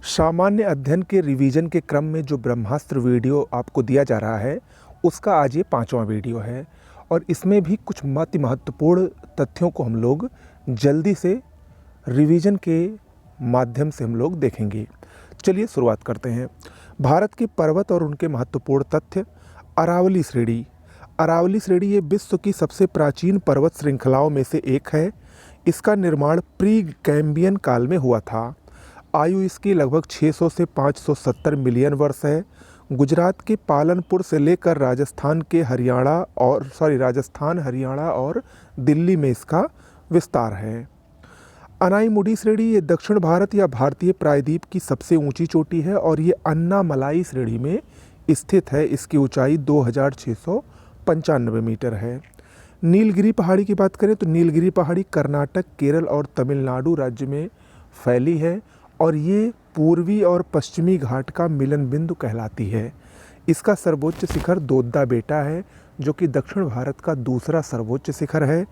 सामान्य अध्ययन के रिवीजन के क्रम में जो ब्रह्मास्त्र वीडियो आपको दिया जा रहा है, उसका आज ये 5वां वीडियो है और इसमें भी कुछ अति महत्वपूर्ण तथ्यों को हम लोग जल्दी से रिवीजन के माध्यम से हम लोग देखेंगे। चलिए शुरुआत करते हैं। भारत के पर्वत और उनके महत्वपूर्ण तथ्य। अरावली श्रेणी। अरावली श्रेणी ये विश्व की सबसे प्राचीन पर्वत श्रृंखलाओं में से एक है। इसका निर्माण प्री कैम्बियन काल में हुआ था। आयु इसकी लगभग 600 से 570 मिलियन वर्ष है। गुजरात के पालनपुर से लेकर राजस्थान, हरियाणा और दिल्ली में इसका विस्तार है। अनाईमुडी श्रेणी ये दक्षिण भारत या भारतीय प्रायद्वीप की सबसे ऊंची चोटी है और ये अन्नामलाई श्रेणी में स्थित है। इसकी ऊंचाई 2695 मीटर है। नीलगिरी पहाड़ी की बात करें तो नीलगिरी पहाड़ी कर्नाटक, केरल और तमिलनाडु राज्य में फैली है और ये पूर्वी और पश्चिमी घाट का मिलन बिंदु कहलाती है। इसका सर्वोच्च शिखर दोद्दा बेटा है, जो कि दक्षिण भारत का दूसरा सर्वोच्च शिखर है।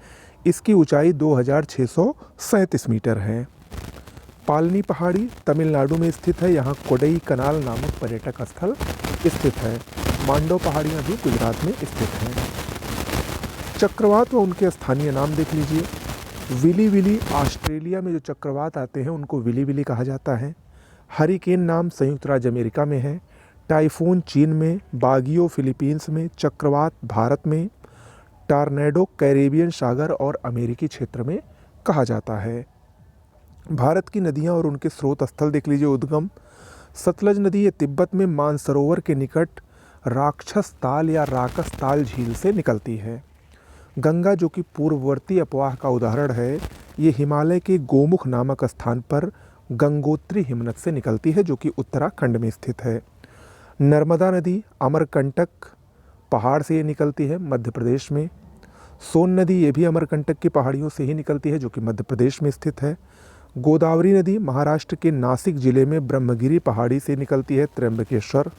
इसकी ऊंचाई 2637 मीटर है। पालनी पहाड़ी तमिलनाडु में स्थित है। यहाँ कोडई कनाल नामक पर्यटक स्थल स्थित है। मांडव पहाड़ियाँ भी गुजरात में स्थित हैं। चक्रवात व उनके स्थानीय नाम देख लीजिए। विली विली, ऑस्ट्रेलिया में जो चक्रवात आते हैं उनको विली विली कहा जाता है। हरिकेन नाम संयुक्त राज्य अमेरिका में है। टाइफून चीन में, बागियो फिलीपींस में, चक्रवात भारत में, टॉर्नेडो कैरेबियन सागर और अमेरिकी क्षेत्र में कहा जाता है। भारत की नदियां और उनके स्रोत स्थल देख लीजिए। उद्गम सतलज नदी ये तिब्बत में मानसरोवर के निकट राक्षस ताल या राकस ताल झील से निकलती है। गंगा, जो कि पूर्ववर्ती अपवाह का उदाहरण है, ये हिमालय के गोमुख नामक स्थान पर गंगोत्री हिमनद से निकलती है, जो कि उत्तराखंड में स्थित है। नर्मदा नदी अमरकंटक पहाड़ से ये निकलती है, मध्य प्रदेश में। सोन नदी ये भी अमरकंटक की पहाड़ियों से ही निकलती है, जो कि मध्य प्रदेश में स्थित है। गोदावरी नदी महाराष्ट्र के नासिक जिले में ब्रह्मगिरी पहाड़ी से निकलती है, त्र्यंबकेश्वर।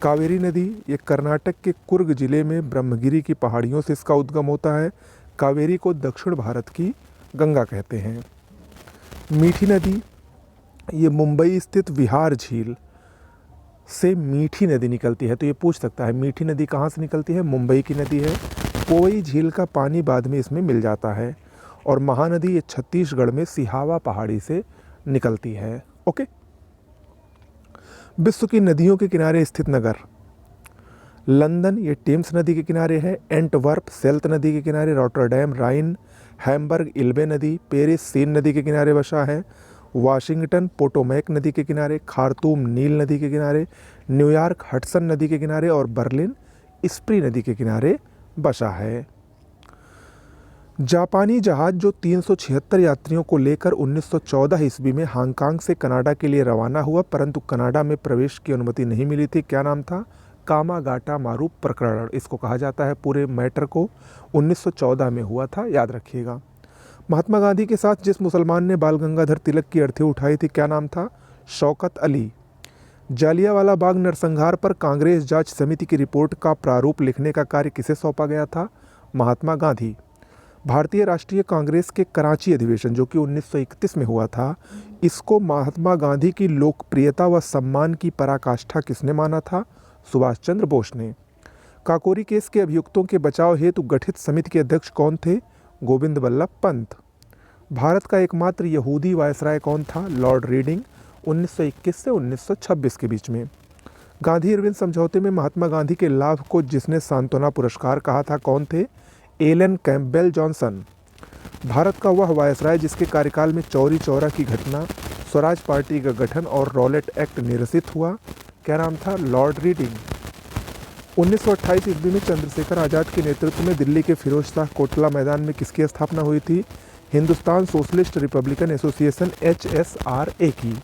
कावेरी नदी ये कर्नाटक के कुर्ग जिले में ब्रह्मगिरी की पहाड़ियों से इसका उद्गम होता है। कावेरी को दक्षिण भारत की गंगा कहते हैं। मीठी नदी ये मुंबई स्थित विहार झील से मीठी नदी निकलती है। तो ये पूछ सकता है मीठी नदी कहाँ से निकलती है? मुंबई की नदी है। पोई झील का पानी बाद में इसमें मिल जाता है। और महानदी ये छत्तीसगढ़ में सिहावा पहाड़ी से निकलती है। ओके। विश्व की नदियों के किनारे स्थित नगर। लंदन ये टेम्स नदी के किनारे है। एंटवर्प सेल्त नदी के किनारे। रॉटरडैम राइन। हैम्बर्ग इल्बे नदी। पेरिस सीन नदी के किनारे बसा है। वाशिंगटन पोटोमैक नदी के किनारे। खार्तूम नील नदी के किनारे। न्यूयॉर्क हडसन नदी के किनारे और बर्लिन स्प्री नदी के किनारे बसा है। जापानी जहाज जो 376 यात्रियों को लेकर 1914 ईस्वी में हांगकांग से कनाडा के लिए रवाना हुआ, परंतु कनाडा में प्रवेश की अनुमति नहीं मिली थी। क्या नाम था? कामागाटा मारू प्रकरण इसको कहा जाता है। पूरे मैटर को 1914 में हुआ था, याद रखिएगा। महात्मा गांधी के साथ जिस मुसलमान ने बाल गंगाधर तिलक की अर्थी उठाई थी, क्या नाम था? शौकत अली। जालियांवाला बाग नरसंहार पर कांग्रेस जांच समिति की रिपोर्ट का प्रारूप लिखने का कार्य किसे सौंपा गया था? महात्मा गांधी। भारतीय राष्ट्रीय कांग्रेस के कराची अधिवेशन जो कि 1931 में हुआ था, इसको महात्मा गांधी की लोकप्रियता व सम्मान की पराकाष्ठा किसने माना था? सुभाष चंद्र बोस ने। काकोरी केस के अभियुक्तों के बचाव हेतु गठित समिति के अध्यक्ष कौन थे? गोविंद बल्लभ पंत। भारत का एकमात्र यहूदी वायसराय कौन था? लॉर्ड रीडिंग, 1921 से 1926 के बीच में। गांधी इरविन समझौते में महात्मा गांधी के लाभ को जिसने सांत्वना पुरस्कार कहा था, कौन थे? Elon Campbell Johnson. भारत का वह वायसराय जिसके कार्यकाल में चौरी चौरा की घटना, स्वराज पार्टी का गठन और रॉलेट एक्ट निरसित हुआ, क्या नाम था? Lord reading. 1928 ईस्वी में चंद्रशेखर आज़ाद के नेतृत्व में दिल्ली के फिरोज शाह कोटला मैदान में किसकी स्थापना हुई थी? Hindustan socialist Republican association HSRA की।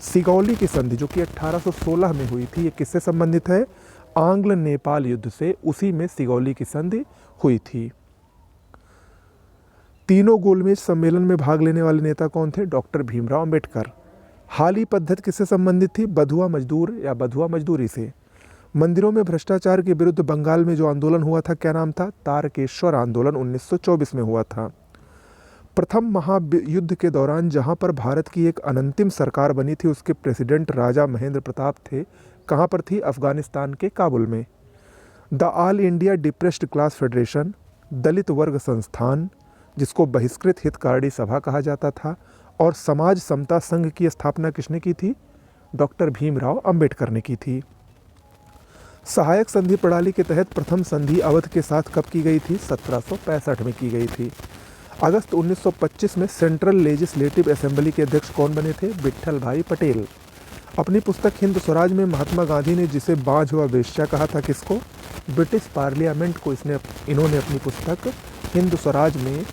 सिगौली की संधि जो कि 1816 में हुई थी, ये किससे संबंधित है? आंग्ल नेपाल युद्ध से, उसी में सिगौली की संधि हुई थी। तीनों गोलमेज सम्मेलन में भाग लेने वाले नेता कौन थे? डॉक्टर भीमराव अंबेडकर। हाली पद्धति किससे संबंधित थी? बधुआ मजदूर या बधुआ मजदूरी से। मंदिरों में भ्रष्टाचार के विरुद्ध बंगाल में जो आंदोलन हुआ था, क्या नाम था? तारकेश्वर आंदोलन 1924 में हुआ था। प्रथम महायुद्ध के दौरान जहां पर भारत की एक अनंतिम सरकार बनी थी, उसके प्रेसिडेंट राजा महेंद्र प्रताप थे, कहां पर थी? अफगानिस्तान के काबुल में। The All India Depressed Class Federation, दलित वर्ग संस्थान, जिसको बहिष्कृत हितकारी सभा कहा जाता था, और समाज समता संघ की स्थापना किसने की थी? डॉक्टर भीमराव अंबेडकर ने की थी। सहायक संधि प्रणाली के तहत प्रथम संधि अवध के साथ कब की गई थी? 1765 में की गई थी। अगस्त 1925 में सेंट्रल लेजिस्लेटिव असेंबली के अध्यक्ष कौन बने थे? विट्ठल भाई पटेल। अपनी पुस्तक हिंद स्वराज में महात्मा गांधी ने जिसे बांझ व वेश्या कहा था, किसको? ब्रिटिश पार्लियामेंट को इन्होंने अपनी पुस्तक हिंद स्वराज में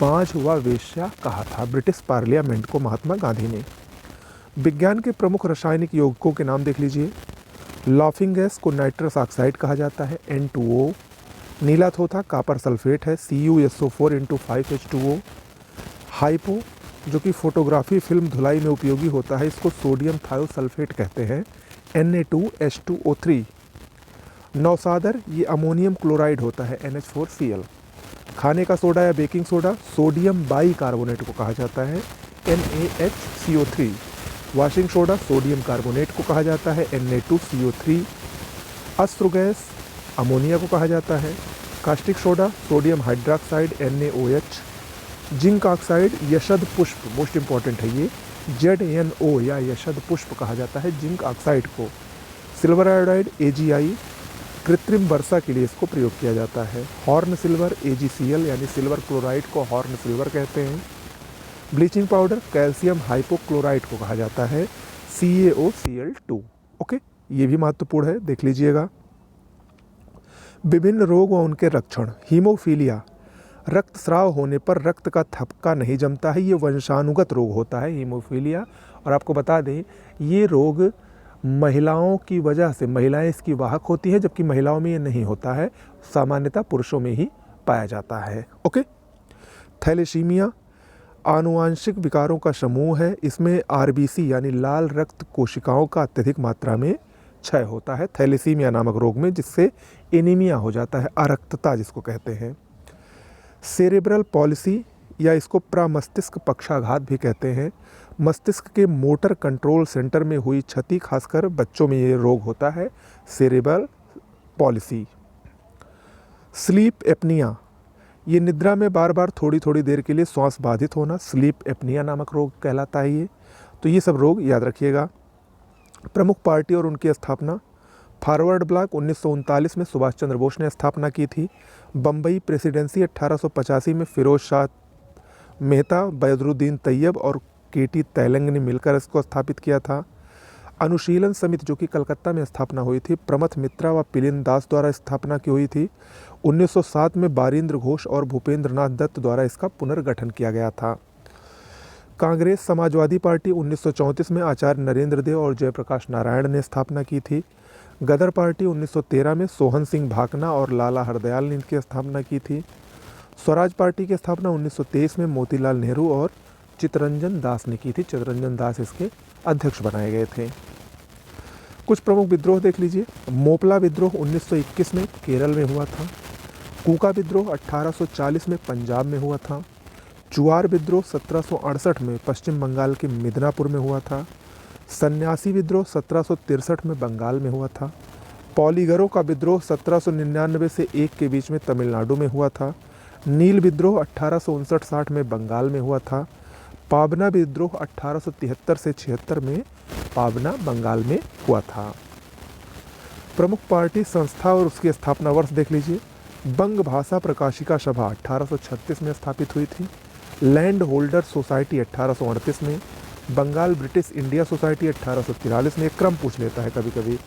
बांझ व वेश्या कहा था, ब्रिटिश पार्लियामेंट को महात्मा गांधी ने। विज्ञान के प्रमुख रासायनिक यौगिकों के नाम देख लीजिए। लाफिंग गैस को नाइट्रस ऑक्साइड कहा जाता है, N2O। नीला थोथा कापर सल्फेट है, CuSO4 × 5H2O। हाइपो, जो कि फोटोग्राफी फिल्म धुलाई में उपयोगी होता है, इसको सोडियम थायोसल्फेट कहते हैं, Na2H2O3। नौसादर, ये अमोनियम क्लोराइड होता है, NH4Cl। खाने का सोडा या baking soda, sodium by carbonate को कहा जाता है, NaHCO3। Washing soda, sodium carbonate को कहा जाता है, Na2CO3। अश्रु गैस, अमोनिया को कहा जाता है। Caustic soda, sodium hydroxide, NaOH। Zinc oxide, यशद पुष्प, मोस्ट इंपॉर्टेंट है ये, ZNO या यशद पुष्प कहा जाता है जिंक ऑक्साइड को। सिल्वर आयोडाइड, AgI, कृत्रिम वर्षा के लिए इसको प्रयोग किया जाता है। हॉर्न सिल्वर, AgCl, यानी सिल्वर क्लोराइड को हॉर्न सिल्वर कहते हैं। ब्लीचिंग पाउडर, कैल्शियम हाइपोक्लोराइड को कहा जाता है, CaOCl2। ओके, ये भी महत्वपूर्ण है, देख लीजिएगा। विभिन्न रोग व उनके लक्षण। हीमोफीलिया, रक्तस्राव होने पर रक्त का थपका नहीं जमता है, ये वंशानुगत रोग होता है हीमोफीलिया। और आपको बता दें, ये रोग महिलाओं की वजह से, महिलाएं इसकी वाहक होती हैं, जबकि महिलाओं में ये नहीं होता है, सामान्यतः पुरुषों में ही पाया जाता है। ओके। थैलेसीमिया, आनुवांशिक विकारों का समूह है, इसमें RBC यानी लाल रक्त कोशिकाओं का अत्यधिक मात्रा में क्षय होता है थैलेसीमिया नामक रोग में, जिससे एनीमिया हो जाता है, अरक्तता जिसको कहते हैं। सेरेब्रल पॉलिसी, या इसको प्रमस्तिष्क पक्षाघात भी कहते हैं, मस्तिष्क के मोटर कंट्रोल सेंटर में हुई क्षति, खासकर बच्चों में ये रोग होता है, सेरेब्रल पॉलिसी। स्लीप एपनिया, ये निद्रा में बार बार थोड़ी थोड़ी देर के लिए श्वास बाधित होना, स्लीप एपनिया नामक रोग कहलाता है ये। तो ये सब रोग याद रखिएगा। प्रमुख पार्टी और उनकी स्थापना। फॉरवर्ड ब्लॉक 1939 में सुभाष चंद्र बोस ने स्थापना की थी। बम्बई प्रेसिडेंसी 1885 में फिरोज शाह मेहता, बदरुद्दीन तैयब और KT तैलंग ने मिलकर इसको स्थापित किया था। अनुशीलन समिति, जो कि कलकत्ता में स्थापना हुई थी, प्रमथ मित्रा व पिलिन दास द्वारा स्थापना की हुई थी। 1907 में बारिंद्र घोष और भूपेंद्र नाथ दत्त द्वारा इसका पुनर्गठन किया गया था। कांग्रेस समाजवादी पार्टी 1934 में आचार्य नरेंद्र देव और जयप्रकाश नारायण ने स्थापना की थी। गदर पार्टी 1913 में सोहन सिंह भाकना और लाला हरदयाल ने इनकी स्थापना की थी। स्वराज पार्टी की स्थापना 1923 में मोतीलाल नेहरू और चित्तरंजन दास ने की थी। चित्तरंजन दास इसके अध्यक्ष बनाए गए थे। कुछ प्रमुख विद्रोह देख लीजिए। मोपला विद्रोह 1921 में केरल में हुआ था। कूका विद्रोह 1840 में पंजाब में हुआ था। चुआर विद्रोह 1768 में पश्चिम बंगाल के मिदनापुर में हुआ था। सन्यासी विद्रोह 1763 में बंगाल में हुआ था। पॉलीगरों का विद्रोह 1799 से 1 के बीच में तमिलनाडु में हुआ था। नील विद्रोह 1859-60 में बंगाल में हुआ था। पाबना विद्रोह 1873 से 76 में पाबना बंगाल में हुआ था। प्रमुख पार्टी, संस्था और उसकी स्थापना वर्ष देख लीजिए। बंग भाषा प्रकाशिका सभा 1836 में स्थापित हुई थी। लैंड होल्डर सोसाइटी 1838 में। बंगाल ब्रिटिश इंडिया सोसाइटी 1843 में, क्रम पूछ लेता है कभी कभी।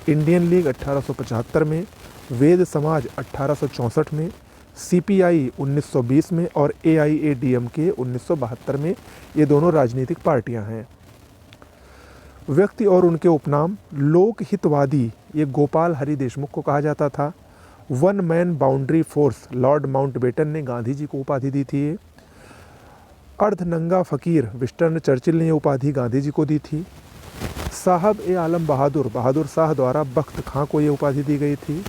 इंडियन लीग 1875 में। वेद समाज 1864 में। CPI 1920 में और AIADMK 1972 में। ये दोनों राजनीतिक पार्टियां हैं। व्यक्ति और उनके उपनाम। लोक हितवादी, ये गोपाल हरि देशमुख को कहा जाता था। One man boundary force, Lord Mountbatten ने गांधी जी को उपाधि दी थी। अर्धनंगा फकीर, विस्टन चर्चिल ने ये उपाधि गांधी जी को दी थी। साहब ए आलम बहादुर, बहादुर शाह द्वारा बख्त खां को ये उपाधि दी गई थी।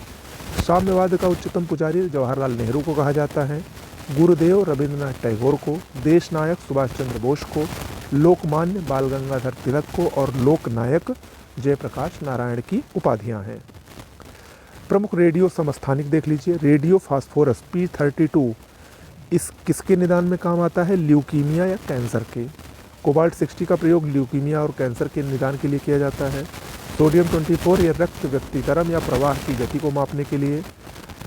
साम्यवाद का उच्चतम पुजारी जवाहरलाल नेहरू को कहा जाता है। गुरुदेव रविंद्रनाथ टैगोर को, देश नायक सुभाष चंद्र बोस को, लोकमान्य बाल गंगाधर तिलक को और लोकनायक जयप्रकाश नारायण की उपाधियां हैं। प्रमुख रेडियो समस्थानिक देख लीजिए। रेडियो फास्फोरस P32 इस किसके निदान में काम आता है? ल्यूकीमिया या कैंसर के। कोबाल्ट 60 का प्रयोग ल्यूकीमिया और कैंसर के निदान के लिए किया जाता है। सोडियम 24 ये रक्त व्यक्तीकरण या प्रवाह की गति को मापने के लिए।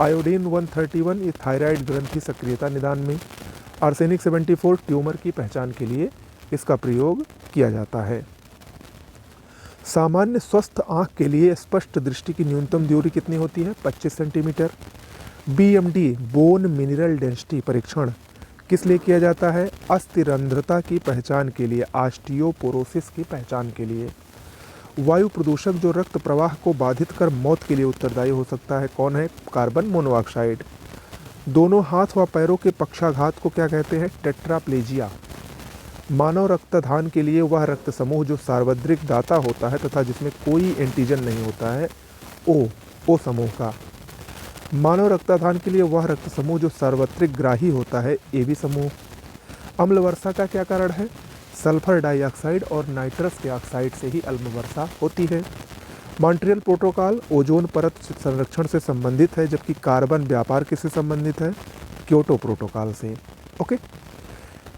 आयोडीन 131 ये थायराइड ग्रंथि सक्रियता निदान में। आर्सेनिक 74 ट्यूमर की पहचान के लिए इसका प्रयोग किया जाता है। सामान्य स्वस्थ आँख के लिए स्पष्ट दृष्टि की न्यूनतम दूरी कितनी होती है? 25 centimetre. BMD bone mineral density परीक्षण किस लिए किया जाता है? अस्थिरंध्रता की पहचान के लिए, ऑस्टियोपोरोसिस की पहचान के लिए। वायु प्रदूषक जो रक्त प्रवाह को बाधित कर मौत के लिए उत्तरदायी हो सकता है कौन है? Carbon monoxide. दोनों हाथ व पैरों के पक्षाघात को क्या कहते हैं? टेट्राप्लेजिया। मानव रक्तदान के लिए वह रक्त समूह जो सार्वत्रिक दाता होता है तथा जिसमें कोई एंटीजन नहीं होता है, ओ समूह का। मानव रक्तदान के लिए वह रक्त समूह जो सार्वत्रिक ग्राही होता है, AB समूह। अम्ल वर्षा का क्या कारण है? सल्फर डाइऑक्साइड और नाइट्रस के ऑक्साइड से ही अम्ल वर्षा होती है। मॉन्ट्रियल प्रोटोकॉल ओजोन परत संरक्षण से संबंधित है, जबकि कार्बन व्यापार किससे संबंधित है? क्योटो प्रोटोकॉल से। ओके।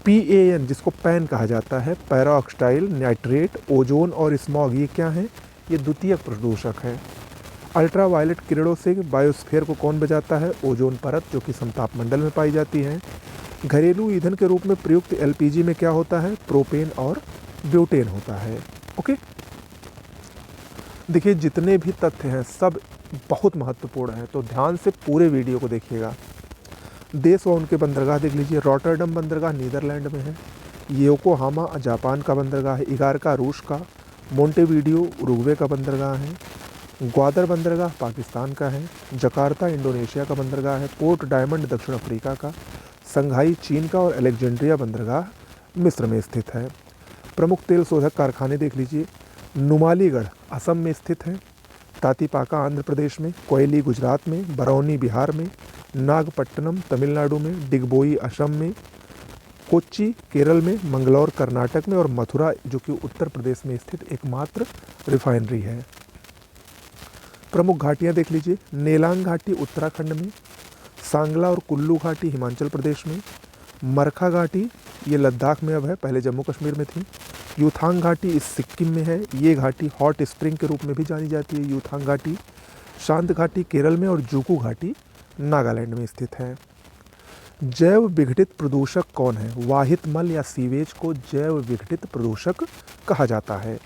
PAN जिसको पैन कहा जाता है, पैराऑक्साइड नाइट्रेट, ओजोन और स्मॉग, ये क्या है? ये द्वितीयक प्रदूषक है। अल्ट्रावायलेट किरणों से बायोस्फीयर को कौन बचाता है? ओजोन परत, जो कि समताप मंडल में पाई जाती है। घरेलू ईंधन के रूप में प्रयुक्त LPG में क्या होता है? प्रोपेन और ब्यूटेन होता है। ओके। देखिए जितने भी तथ्य हैं सब बहुत महत्वपूर्ण हैं, तो ध्यान से पूरे वीडियो को देखिएगा। देश व उनके बंदरगाह देख लीजिए। रॉटरडम बंदरगाह नीदरलैंड में है। योकोहामा जापान का बंदरगाह है। इगारका रूस का। मोंटेवीडियो उरुग्वे का बंदरगाह है। ग्वादर बंदरगाह पाकिस्तान का है। जकार्ता इंडोनेशिया का बंदरगाह है। पोर्ट डायमंड दक्षिण अफ्रीका का। संघाई चीन का और अलेक्जेंड्रिया बंदरगाह मिस्र में स्थित है। प्रमुख तेल शोधक कारखाने देख लीजिए। नुमालीगढ़ असम में स्थित है। तातीपाका आंध्र प्रदेश में। कोयली गुजरात में। बरौनी बिहार में। नागपट्टनम तमिलनाडु में। डिगबोई असम में। कोच्चि केरल में। मंगलौर कर्नाटक में और मथुरा जो कि उत्तर प्रदेश में स्थित एकमात्र रिफाइनरी है। प्रमुख घाटियाँ देख लीजिए। नेलांग घाटी उत्तराखंड में। सांगला और कुल्लू घाटी हिमाचल प्रदेश में। मरखा घाटी ये लद्दाख में अब है, पहले जम्मू कश्मीर में थी। यूथांग घाटी इस सिक्किम में है। ये घाटी हॉट स्प्रिंग के रूप में भी जानी जाती है, यूथांग घाटी। शांत घाटी केरल में और जूकू घाटी नागालैंड में स्थित है। जैव विघटित प्रदूषक कौन है? वाहित मल या सीवेज को जैव विघटित प्रदूषक कहा जाता है।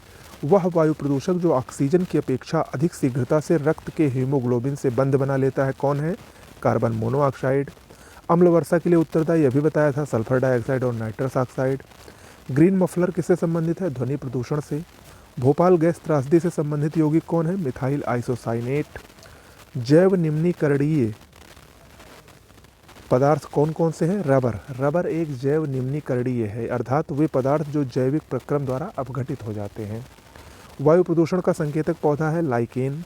वह वायु प्रदूषक जो ऑक्सीजन की अपेक्षा अधिक शीघ्रता से रक्त के हीमोग्लोबिन से बंध बना लेता है कौन है? Carbon monoxide. अम्ल वर्षा के लिए उत्तरदायी अभी बताया था, सल्फर डाइऑक्साइड और नाइट्रस ऑक्साइड। ग्रीन मफलर किससे संबंधित है? ध्वनि प्रदूषण से। भोपाल गैस त्रासदी से संबंधित यौगिक कौन है? Methyl isocyanate. जैव निम्नीकरणीय पदार्थ कौन कौन से हैं? रबर। रबर एक जैव निम्नीकरणीय है, अर्थात वे पदार्थ जो जैविक प्रक्रम द्वारा अपघटित हो जाते हैं। वायु प्रदूषण का संकेतक पौधा है लाइकेन।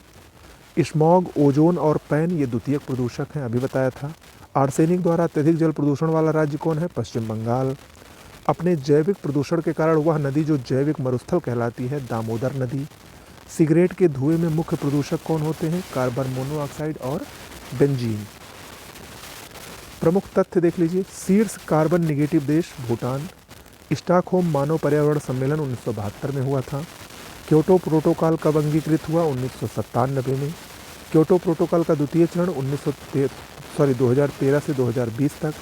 स्मॉग, ओजोन और पैन ये द्वितीयक प्रदूषक हैं, अभी बताया था। आर्सेनिक द्वारा अत्यधिक जल प्रदूषण वाला राज्य कौन है? पश्चिम बंगाल। अपने जैविक प्रदूषण के कारण वह नदी जो जैविक मरुस्थल कहलाती है, दामोदर नदी। सिगरेट के धुएं में मुख्य प्रदूषक कौन होते हैं? कार्बन मोनोऑक्साइड और बेंजीन। प्रमुख तथ्य देख लीजिए। शीर्ष कार्बन निगेटिव देश भूटान। स्टॉकहोम मानव पर्यावरण सम्मेलन 1972 में हुआ था। क्योटो प्रोटोकॉल कब अंगीकृत हुआ? 1997 में। क्योटो प्रोटोकॉल का द्वितीय चरण 2013 से 2020 तक।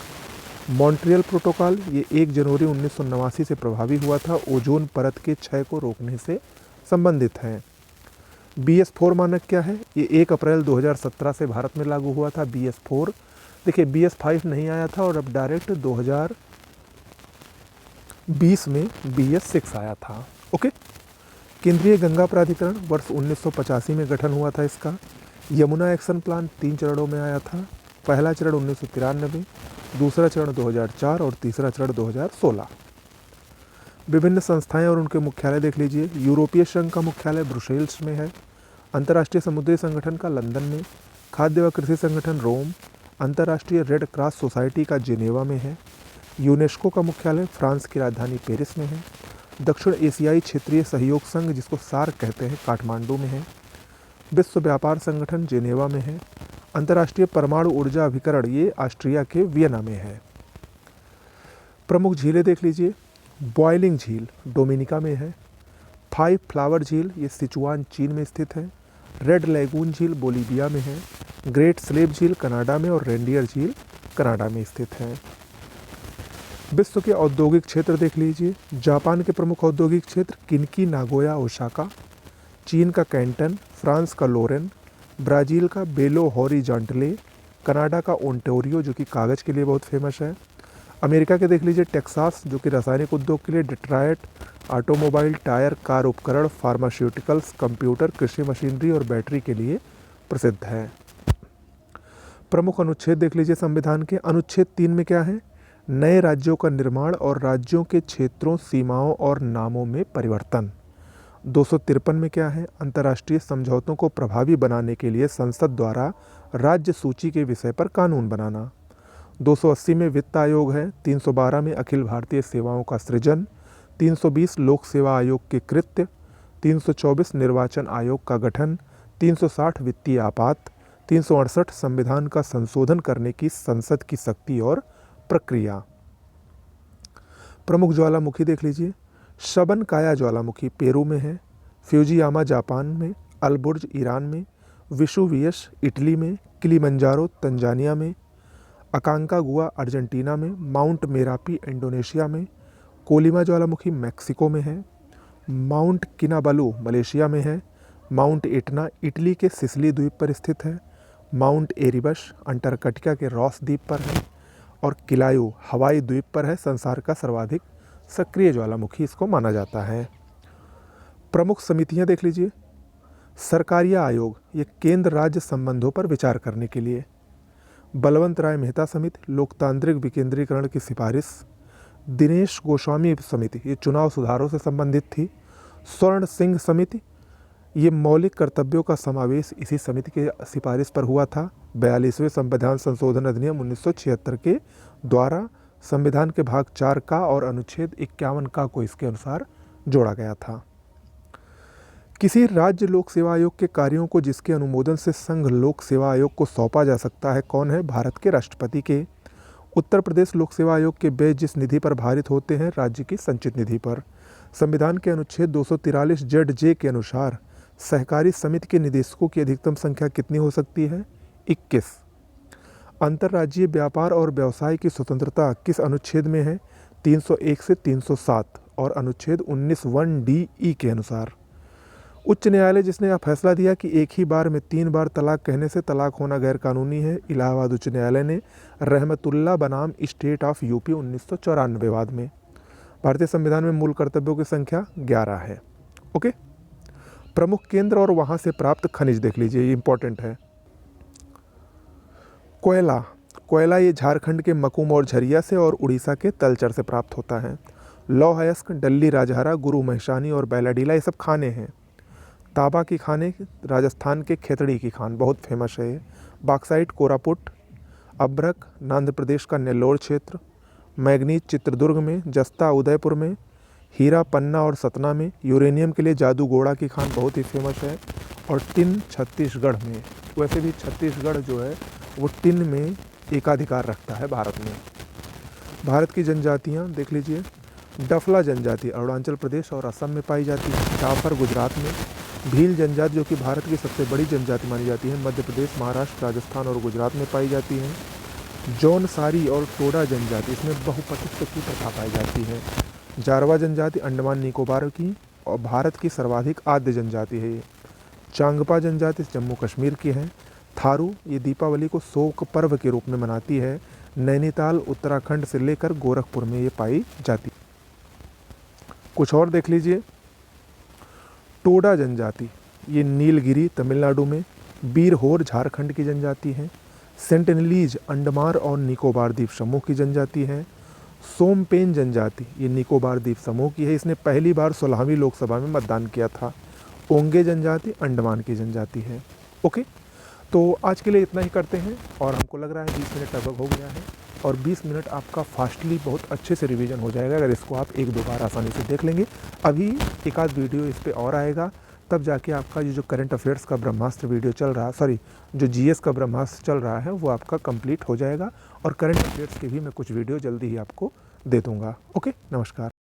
मॉन्ट्रियल प्रोटोकॉल ये 1 जनवरी 1989 से प्रभावी हुआ था, ओजोन परत के क्षय को रोकने से संबंधित है। BS4 मानक क्या है? ये 1 अप्रैल 2017 से भारत में लागू हुआ था। BS4 देखिए, BS5 नहीं आया था और अब डायरेक्ट 2020 में BS6 आया था। ओके। केंद्रीय गंगा प्राधिकरण वर्ष 1985 में गठन हुआ था इसका। यमुना एक्शन प्लान 3 चरणों में आया था। पहला चरण 1993, दूसरा चरण 2004 और तीसरा चरण 2016। विभिन्न संस्थाएं और उनके मुख्यालय देख लीजिए। यूरोपीय संघ का मुख्यालय ब्रुसेल्स में है। अंतर्राष्ट्रीय समुद्री संगठन का लंदन में। खाद्य व कृषि संगठन रोम। अंतर्राष्ट्रीय रेड क्रॉस सोसाइटी का जिनेवा में है। यूनेस्को का मुख्यालय फ्रांस की राजधानी पेरिस में है। दक्षिण एशियाई क्षेत्रीय सहयोग संघ, जिसको सार्क कहते हैं, काठमांडू में है। विश्व व्यापार संगठन जिनेवा में है। अंतर्राष्ट्रीय परमाणु ऊर्जा अभिकरण ये ऑस्ट्रिया के वियना में है। प्रमुख झीलें देख लीजिए। बॉयलिंग झील डोमिनिका में है। फाइव फ्लावर झील ये सिचुआन चीन में स्थित है। रेड लैगून झील बोलीविया में है। ग्रेट स्लेव झील कनाडा में और रेंडियर झील कनाडा में स्थित है। विश्व के औद्योगिक क्षेत्र देख लीजिए। जापान के प्रमुख औद्योगिक क्षेत्र किनकी, नागोया, ओसाका। चीन का कैंटन, फ्रांस का लोरेन, ब्राज़ील का बेलो हॉरिजॉन्टले, कनाडा का ओंटारियो जो कि कागज़ के लिए बहुत फेमस है। अमेरिका के देख लीजिए टेक्सास जो कि रासायनिक उद्योग के लिए, डिट्रॉयट ऑटोमोबाइल, टायर, कार उपकरण, फार्मास्यूटिकल्स, कंप्यूटर, कृषि मशीनरी और बैटरी के लिए प्रसिद्ध है। प्रमुख अनुच्छेद देख लीजिए संविधान के। अनुच्छेद 3 में क्या है? नए राज्यों का निर्माण और राज्यों के क्षेत्रों, सीमाओं और नामों में परिवर्तन। 253 में क्या है? अंतर्राष्ट्रीय समझौतों को प्रभावी बनाने के लिए संसद द्वारा राज्य सूची के विषय पर कानून बनाना। 280 में वित्त आयोग है। 312 में अखिल भारतीय सेवाओं का सृजन। 320 लोक सेवा आयोग के कृत्य। 324 निर्वाचन आयोग का गठन। 360 वित्तीय आपात। 368 संविधान का संशोधन करने की संसद की शक्ति और प्रक्रिया। प्रमुख ज्वालामुखी देख लीजिए। शबनकाया ज्वालामुखी पेरू में है। फ्यूजियामा जापान में। अलबुर्ज ईरान में। विशुवियस इटली में। किलिमंजारो तंजानिया में। अकांकागुआ अर्जेंटीना में। माउंट मेरापी इंडोनेशिया में। कोलिमा ज्वालामुखी मैक्सिको में है। माउंट किनाबालू मलेशिया में है। माउंट एटना इटली के सिसिली द्वीप पर स्थित है। माउंट एरिबस अंटार्कटिका के रॉस द्वीप पर है। और किलायू हवाई द्वीप पर है। संसार का सर्वाधिक सक्रिय ज्वालामुखी इसको माना जाता है। प्रमुख समितियां देख लीजिए। सरकारिया आयोग ये केंद्र राज्य संबंधों पर विचार करने के लिए। बलवंत राय मेहता समिति लोकतांत्रिक विकेंद्रीकरण की सिफारिश। दिनेश गोस्वामी समिति ये चुनाव सुधारों से संबंधित थी। स्वर्ण सिंह समिति ये मौलिक कर्तव्यों का समावेश इसी समिति के सिफारिश पर हुआ था। 42वें संविधान संशोधन अधिनियम 1976 के द्वारा संविधान के भाग 4 का और अनुच्छेद 51 का को इसके अनुसार जोड़ा गया था। किसी राज्य लोक सेवा आयोग के कार्यों को जिसके अनुमोदन से संघ लोक सेवा आयोग को सौंपा जा सकता है कौन है? भारत के राष्ट्रपति के। उत्तर प्रदेश लोक सेवा आयोग के व्यय जिस निधि पर भारित होते हैं? राज्य की संचित निधि पर। संविधान के अनुच्छेद 243 ZJ के अनुसार सहकारी समिति के निदेशकों की अधिकतम संख्या कितनी हो सकती है? 21। अंतर्राज्यीय व्यापार और व्यवसाय की स्वतंत्रता किस अनुच्छेद में है? 301 से 307 और अनुच्छेद 19(1)(d)(e) के अनुसार। उच्च न्यायालय जिसने यह फैसला दिया कि एक ही बार में 3 बार तलाक कहने से तलाक होना गैरकानूनी है, इलाहाबाद उच्च न्यायालय ने रहमतुल्लाह बनाम स्टेट ऑफ यूपी 1994 विवाद में। भारतीय संविधान में मूल कर्तव्यों की संख्या 11 है। ओके। प्रमुख केंद्र और वहाँ से प्राप्त खनिज देख लीजिए, ये इंपॉर्टेंट है। कोयला ये झारखंड के मकूम और झरिया से और उड़ीसा के तलचर से प्राप्त होता है। लौह अयस्क, डल्ली राजहरा, गुरु महेशानी और बैलाडीला ये सब खाने हैं। तांबा की खाने राजस्थान के खेतड़ी की खान बहुत फेमस है। बॉक्साइट कोरापुट, अभ्रक आंध्र प्रदेश का नेल्लोर क्षेत्र, मैग्नीज चित्रदुर्ग में, जस्ता उदयपुर में, हीरा पन्ना और सतना में, यूरेनियम के लिए जादूगोड़ा की खान बहुत ही फेमस है। और टिन छत्तीसगढ़ में। वैसे भी छत्तीसगढ़ जो है वो टिन में एकाधिकार रखता है भारत में। भारत की जनजातियाँ देख लीजिए। डफला जनजाति अरुणाचल प्रदेश और असम में पाई जाती है। जाफर गुजरात में। भील जनजाति जो कि भारत की सबसे बड़ी जनजाति मानी जाती है, मध्य प्रदेश, महाराष्ट्र, राजस्थान और गुजरात में पाई जाती है। जौनसारी और टोडा जनजाति इसमें बहुपतित्व की प्रथा पाई जाती है। जारवा जनजाति अंडमान निकोबार की और भारत की सर्वाधिक आद्य जनजाति है ये। चांगपा जनजाति जम्मू कश्मीर की है। थारू ये दीपावली को शोक पर्व के रूप में मनाती है। नैनीताल उत्तराखंड से लेकर गोरखपुर में ये पाई जाती है। कुछ और देख लीजिए। टोडा जनजाति ये नीलगिरी तमिलनाडु में। बीरहोर झारखंड की जनजाति है। सेंटिनलीज अंडमान और निकोबार द्वीप समूह की जनजाति है। सोमपेन जनजाति ये निकोबार द्वीप समूह की है। इसने पहली बार 16वीं लोकसभा में मतदान किया था। ओंगे जनजाति अंडमान की जनजाति है। ओके, तो आज के लिए इतना ही करते हैं और हमको लग रहा है 20 मिनट लगभग हो गया है और 20 मिनट आपका फास्टली बहुत अच्छे से रिवीजन हो जाएगा अगर इसको आप 1-2 बार आसानी से देख लेंगे। अभी एक आध वीडियो इस पे और आएगा, तब जाके आपका ये जो करंट अफेयर्स का ब्रह्मास्त्र वीडियो चल रहा है, सॉरी जो जीएस का ब्रह्मास्त्र चल रहा है वो आपका कंप्लीट हो जाएगा और करंट अफेयर्स के भी मैं कुछ वीडियो जल्दी ही आपको दे दूँगा। ओके, नमस्कार।